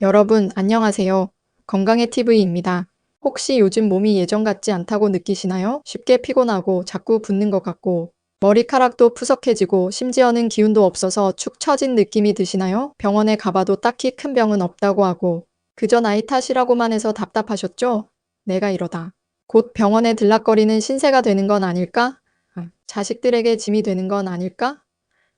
여러분, 안녕하세요. 건강의 TV입니다. 혹시 요즘 몸이 예전 같지 않다고 느끼시나요? 쉽게 피곤하고 자꾸 붓는 것 같고 머리카락도 푸석해지고 심지어는 기운도 없어서 축 처진 느낌이 드시나요? 병원에 가봐도 딱히 큰 병은 없다고 하고 그저 나이 탓이라고만 해서 답답하셨죠? 내가 이러다 곧 병원에 들락거리는 신세가 되는 건 아닐까? 자식들에게 짐이 되는 건 아닐까?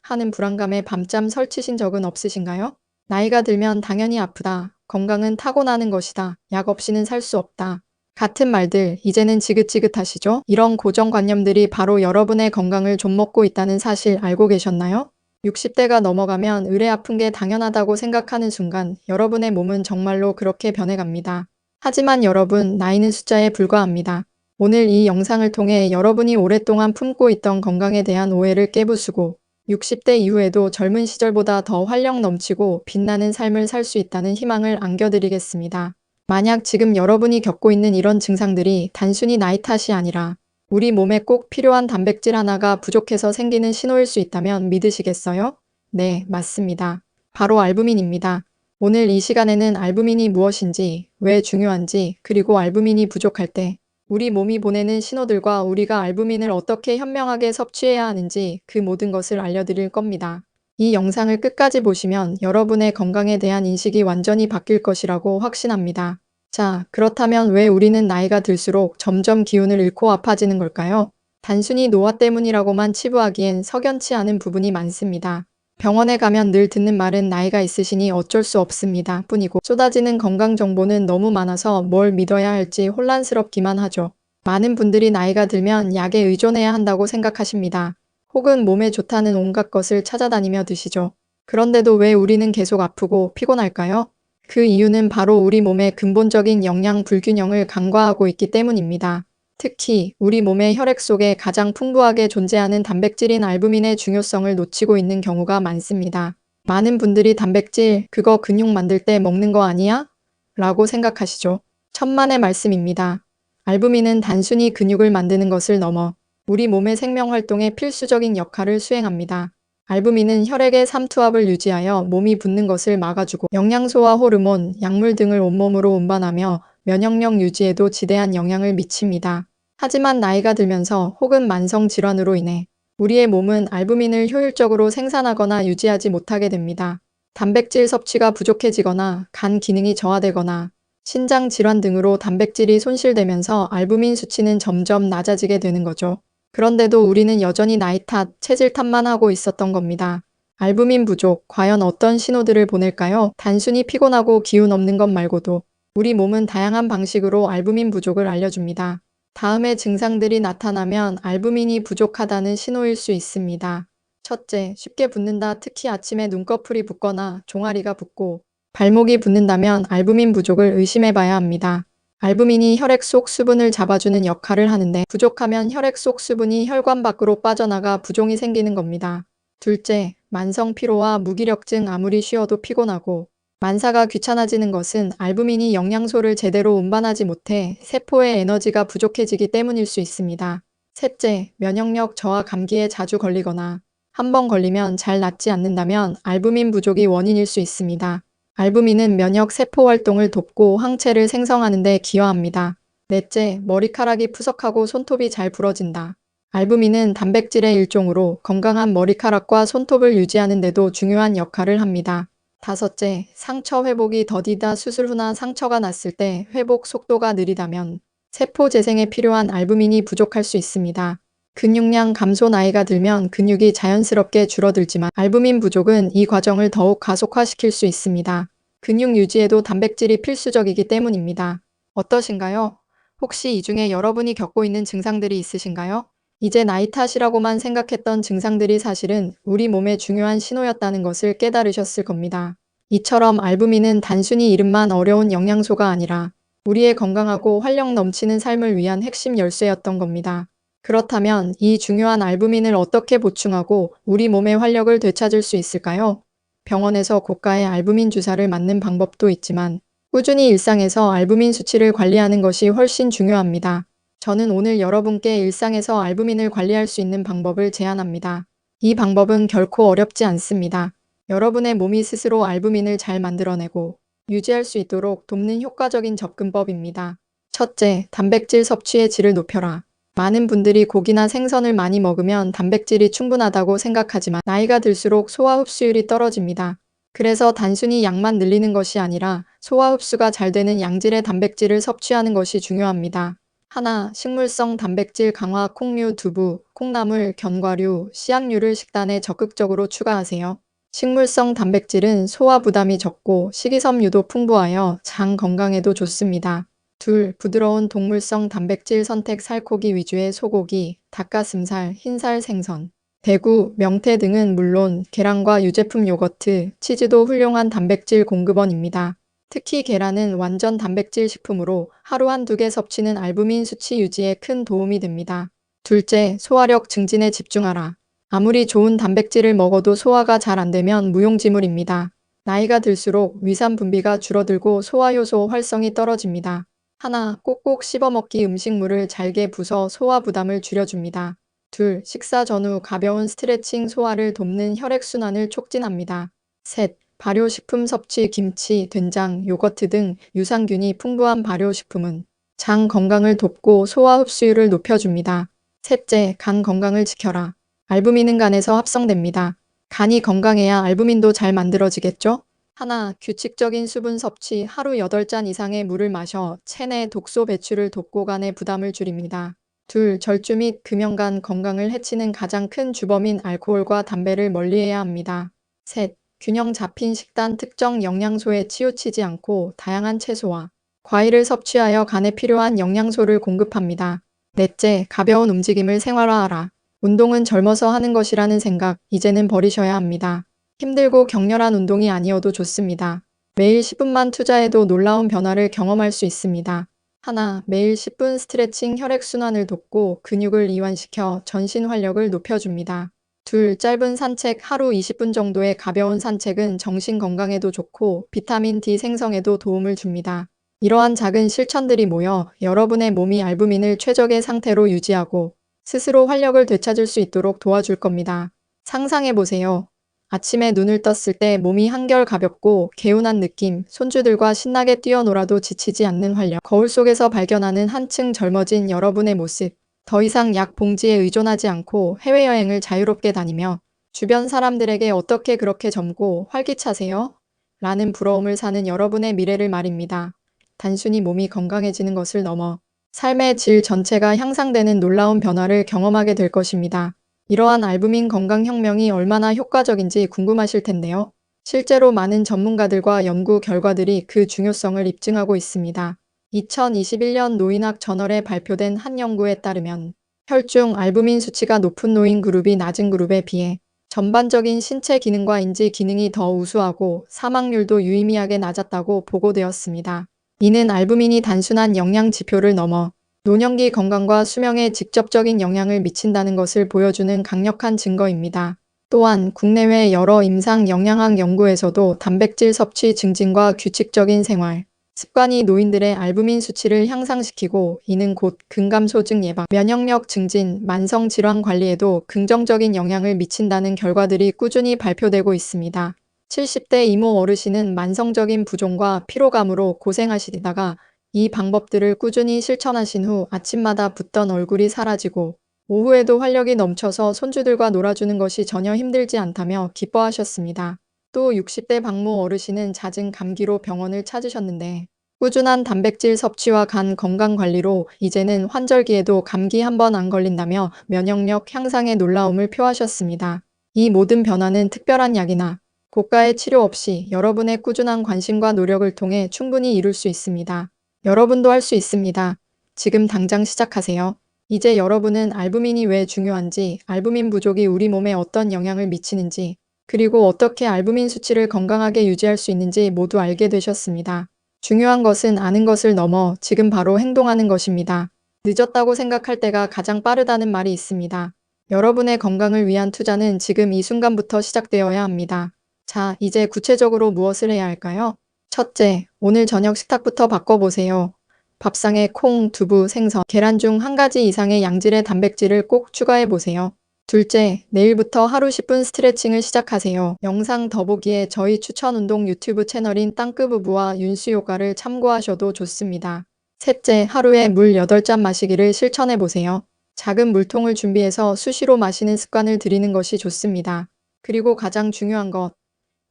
하는 불안감에 밤잠 설치신 적은 없으신가요? 나이가 들면 당연히 아프다. 건강은 타고나는 것이다. 약 없이는 살 수 없다. 같은 말들 이제는 지긋지긋하시죠? 이런 고정관념들이 바로 여러분의 건강을 좀먹고 있다는 사실 알고 계셨나요? 60대가 넘어가면 의뢰 아픈 게 당연하다고 생각하는 순간 여러분의 몸은 정말로 그렇게 변해갑니다. 하지만 여러분, 나이는 숫자에 불과합니다. 오늘 이 영상을 통해 여러분이 오랫동안 품고 있던 건강에 대한 오해를 깨부수고 60대 이후에도 젊은 시절보다 더 활력 넘치고 빛나는 삶을 살 수 있다는 희망을 안겨드리겠습니다. 만약 지금 여러분이 겪고 있는 이런 증상들이 단순히 나이 탓이 아니라 우리 몸에 꼭 필요한 단백질 하나가 부족해서 생기는 신호일 수 있다면 믿으시겠어요? 네, 맞습니다. 바로 알부민입니다. 오늘 이 시간에는 알부민이 무엇인지, 왜 중요한지, 그리고 알부민이 부족할 때 우리 몸이 보내는 신호들과 우리가 알부민을 어떻게 현명하게 섭취해야 하는지 그 모든 것을 알려드릴 겁니다. 이 영상을 끝까지 보시면 여러분의 건강에 대한 인식이 완전히 바뀔 것이라고 확신합니다. 자, 그렇다면 왜 우리는 나이가 들수록 점점 기운을 잃고 아파지는 걸까요? 단순히 노화 때문이라고만 치부하기엔 석연치 않은 부분이 많습니다. 병원에 가면 늘 듣는 말은 나이가 있으시니 어쩔 수 없습니다 뿐이고 쏟아지는 건강 정보는 너무 많아서 뭘 믿어야 할지 혼란스럽기만 하죠. 많은 분들이 나이가 들면 약에 의존해야 한다고 생각하십니다. 혹은 몸에 좋다는 온갖 것을 찾아다니며 드시죠. 그런데도 왜 우리는 계속 아프고 피곤할까요? 그 이유는 바로 우리 몸의 근본적인 영양 불균형을 간과하고 있기 때문입니다. 특히 우리 몸의 혈액 속에 가장 풍부하게 존재하는 단백질인 알부민의 중요성을 놓치고 있는 경우가 많습니다. 많은 분들이 단백질, 그거 근육 만들 때 먹는 거 아니야? 라고 생각하시죠. 천만의 말씀입니다. 알부민은 단순히 근육을 만드는 것을 넘어 우리 몸의 생명 활동에 필수적인 역할을 수행합니다. 알부민은 혈액의 삼투압을 유지하여 몸이 붓는 것을 막아주고 영양소와 호르몬, 약물 등을 온몸으로 운반하며 면역력 유지에도 지대한 영향을 미칩니다. 하지만 나이가 들면서 혹은 만성 질환으로 인해 우리의 몸은 알부민을 효율적으로 생산하거나 유지하지 못하게 됩니다. 단백질 섭취가 부족해지거나 간 기능이 저하되거나 신장 질환 등으로 단백질이 손실되면서 알부민 수치는 점점 낮아지게 되는 거죠. 그런데도 우리는 여전히 나이 탓, 체질 탓만 하고 있었던 겁니다. 알부민 부족, 과연 어떤 신호들을 보낼까요? 단순히 피곤하고 기운 없는 것 말고도 우리 몸은 다양한 방식으로 알부민 부족을 알려줍니다. 다음의 증상들이 나타나면 알부민이 부족하다는 신호일 수 있습니다. 첫째, 쉽게 붓는다. 특히 아침에 눈꺼풀이 붓거나 종아리가 붓고 발목이 붓는다면 알부민 부족을 의심해 봐야 합니다. 알부민이 혈액 속 수분을 잡아주는 역할을 하는데 부족하면 혈액 속 수분이 혈관 밖으로 빠져나가 부종이 생기는 겁니다. 둘째, 만성 피로와 무기력증. 아무리 쉬어도 피곤하고 만사가 귀찮아지는 것은 알부민이 영양소를 제대로 운반하지 못해 세포의 에너지가 부족해지기 때문일 수 있습니다. 셋째, 면역력 저하. 감기에 자주 걸리거나 한 번 걸리면 잘 낫지 않는다면 알부민 부족이 원인일 수 있습니다. 알부민은 면역 세포 활동을 돕고 항체를 생성하는 데 기여합니다. 넷째, 머리카락이 푸석하고 손톱이 잘 부러진다. 알부민은 단백질의 일종으로 건강한 머리카락과 손톱을 유지하는 데도 중요한 역할을 합니다. 다섯째, 상처 회복이 더디다. 수술 후나 상처가 났을 때 회복 속도가 느리다면 세포 재생에 필요한 알부민이 부족할 수 있습니다. 근육량 감소. 나이가 들면 근육이 자연스럽게 줄어들지만 알부민 부족은 이 과정을 더욱 가속화시킬 수 있습니다. 근육 유지에도 단백질이 필수적이기 때문입니다. 어떠신가요? 혹시 이 중에 여러분이 겪고 있는 증상들이 있으신가요? 이제 나이 탓이라고만 생각했던 증상들이 사실은 우리 몸의 중요한 신호였다는 것을 깨달으셨을 겁니다. 이처럼 알부민은 단순히 이름만 어려운 영양소가 아니라 우리의 건강하고 활력 넘치는 삶을 위한 핵심 열쇠였던 겁니다. 그렇다면 이 중요한 알부민을 어떻게 보충하고 우리 몸의 활력을 되찾을 수 있을까요? 병원에서 고가의 알부민 주사를 맞는 방법도 있지만 꾸준히 일상에서 알부민 수치를 관리하는 것이 훨씬 중요합니다. 저는 오늘 여러분께 일상에서 알부민을 관리할 수 있는 방법을 제안합니다. 이 방법은 결코 어렵지 않습니다. 여러분의 몸이 스스로 알부민을 잘 만들어내고 유지할 수 있도록 돕는 효과적인 접근법입니다. 첫째, 단백질 섭취의 질을 높여라. 많은 분들이 고기나 생선을 많이 먹으면 단백질이 충분하다고 생각하지만 나이가 들수록 소화 흡수율이 떨어집니다. 그래서 단순히 양만 늘리는 것이 아니라 소화 흡수가 잘 되는 양질의 단백질을 섭취하는 것이 중요합니다. 하나, 식물성 단백질 강화 콩류, 두부, 콩나물, 견과류, 씨앗류를 식단에 적극적으로 추가하세요. 식물성 단백질은 소화 부담이 적고 식이섬유도 풍부하여 장 건강에도 좋습니다. 둘, 부드러운 동물성 단백질 선택 살코기 위주의 소고기, 닭가슴살, 흰살 생선, 대구, 명태 등은 물론 계란과 유제품 요거트, 치즈도 훌륭한 단백질 공급원입니다. 특히 계란은 완전 단백질 식품으로 하루 한두 개 섭취는 알부민 수치 유지에 큰 도움이 됩니다. 둘째, 소화력 증진에 집중하라. 아무리 좋은 단백질을 먹어도 소화가 잘 안 되면 무용지물입니다. 나이가 들수록 위산 분비가 줄어들고 소화효소 활성이 떨어집니다. 하나, 꼭꼭 씹어먹기 음식물을 잘게 부숴 소화 부담을 줄여줍니다. 둘, 식사 전후 가벼운 스트레칭 소화를 돕는 혈액순환을 촉진합니다. 셋, 발효식품 섭취 김치, 된장, 요거트 등 유산균이 풍부한 발효식품은 장 건강을 돕고 소화 흡수율을 높여줍니다. 셋째, 간 건강을 지켜라. 알부민은 간에서 합성됩니다. 간이 건강해야 알부민도 잘 만들어지겠죠? 하나, 규칙적인 수분 섭취 하루 8잔 이상의 물을 마셔 체내 독소 배출을 돕고 간의 부담을 줄입니다. 둘, 절주 및 금연간 건강을 해치는 가장 큰 주범인 알코올과 담배를 멀리해야 합니다. 셋, 균형 잡힌 식단 특정 영양소에 치우치지 않고 다양한 채소와 과일을 섭취하여 간에 필요한 영양소를 공급합니다. 넷째, 가벼운 움직임을 생활화하라. 운동은 젊어서 하는 것이라는 생각, 이제는 버리셔야 합니다. 힘들고 격렬한 운동이 아니어도 좋습니다. 매일 10분만 투자해도 놀라운 변화를 경험할 수 있습니다. 하나, 매일 10분 스트레칭 혈액순환을 돕고 근육을 이완시켜 전신 활력을 높여줍니다. 둘, 짧은 산책 하루 20분 정도의 가벼운 산책은 정신 건강에도 좋고 비타민 D 생성에도 도움을 줍니다. 이러한 작은 실천들이 모여 여러분의 몸이 알부민을 최적의 상태로 유지하고 스스로 활력을 되찾을 수 있도록 도와줄 겁니다. 상상해보세요. 아침에 눈을 떴을 때 몸이 한결 가볍고 개운한 느낌, 손주들과 신나게 뛰어놀아도 지치지 않는 활력, 거울 속에서 발견하는 한층 젊어진 여러분의 모습, 더 이상 약 봉지에 의존하지 않고 해외여행을 자유롭게 다니며 주변 사람들에게 어떻게 그렇게 젊고 활기차세요? 라는 부러움을 사는 여러분의 미래를 말입니다. 단순히 몸이 건강해지는 것을 넘어 삶의 질 전체가 향상되는 놀라운 변화를 경험하게 될 것입니다. 이러한 알부민 건강혁명이 얼마나 효과적인지 궁금하실 텐데요. 실제로 많은 전문가들과 연구 결과들이 그 중요성을 입증하고 있습니다. 2021년 노인학 저널에 발표된 한 연구에 따르면 혈중 알부민 수치가 높은 노인 그룹이 낮은 그룹에 비해 전반적인 신체 기능과 인지 기능이 더 우수하고 사망률도 유의미하게 낮았다고 보고되었습니다. 이는 알부민이 단순한 영양 지표를 넘어 노년기 건강과 수명에 직접적인 영향을 미친다는 것을 보여주는 강력한 증거입니다. 또한 국내외 여러 임상 영양학 연구에서도 단백질 섭취 증진과 규칙적인 생활, 습관이 노인들의 알부민 수치를 향상시키고 이는 곧 근감소증 예방, 면역력 증진, 만성질환 관리에도 긍정적인 영향을 미친다는 결과들이 꾸준히 발표되고 있습니다. 70대 이모 어르신은 만성적인 부종과 피로감으로 고생하시다가 이 방법들을 꾸준히 실천하신 후 아침마다 붓던 얼굴이 사라지고 오후에도 활력이 넘쳐서 손주들과 놀아주는 것이 전혀 힘들지 않다며 기뻐하셨습니다. 또 60대 박모 어르신은 잦은 감기로 병원을 찾으셨는데 꾸준한 단백질 섭취와 간 건강 관리로 이제는 환절기에도 감기 한 번 안 걸린다며 면역력 향상의 놀라움을 표하셨습니다. 이 모든 변화는 특별한 약이나 고가의 치료 없이 여러분의 꾸준한 관심과 노력을 통해 충분히 이룰 수 있습니다. 여러분도 할 수 있습니다. 지금 당장 시작하세요. 이제 여러분은 알부민이 왜 중요한지, 알부민 부족이 우리 몸에 어떤 영향을 미치는지, 그리고 어떻게 알부민 수치를 건강하게 유지할 수 있는지 모두 알게 되셨습니다. 중요한 것은 아는 것을 넘어 지금 바로 행동하는 것입니다. 늦었다고 생각할 때가 가장 빠르다는 말이 있습니다. 여러분의 건강을 위한 투자는 지금 이 순간부터 시작되어야 합니다. 자, 이제 구체적으로 무엇을 해야 할까요? 첫째, 오늘 저녁 식탁부터 바꿔보세요. 밥상에 콩, 두부, 생선, 계란 중 한 가지 이상의 양질의 단백질을 꼭 추가해보세요. 둘째, 내일부터 하루 10분 스트레칭을 시작하세요. 영상 더보기에 저희 추천 운동 유튜브 채널인 땅끄부부와 윤수 요가를 참고하셔도 좋습니다. 셋째, 하루에 물 8잔 마시기를 실천해보세요. 작은 물통을 준비해서 수시로 마시는 습관을 들이는 것이 좋습니다. 그리고 가장 중요한 것,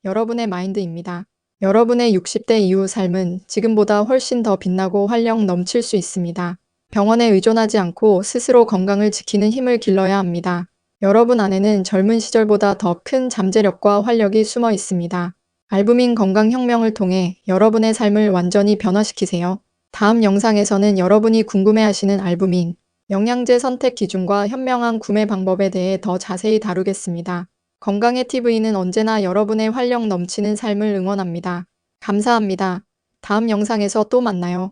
여러분의 마인드입니다. 여러분의 60대 이후 삶은 지금보다 훨씬 더 빛나고 활력 넘칠 수 있습니다. 병원에 의존하지 않고 스스로 건강을 지키는 힘을 길러야 합니다. 여러분 안에는 젊은 시절보다 더 큰 잠재력과 활력이 숨어 있습니다. 알부민 건강혁명을 통해 여러분의 삶을 완전히 변화시키세요. 다음 영상에서는 여러분이 궁금해하시는 알부민, 영양제 선택 기준과 현명한 구매 방법에 대해 더 자세히 다루겠습니다. 건강의 TV는 언제나 여러분의 활력 넘치는 삶을 응원합니다. 감사합니다. 다음 영상에서 또 만나요.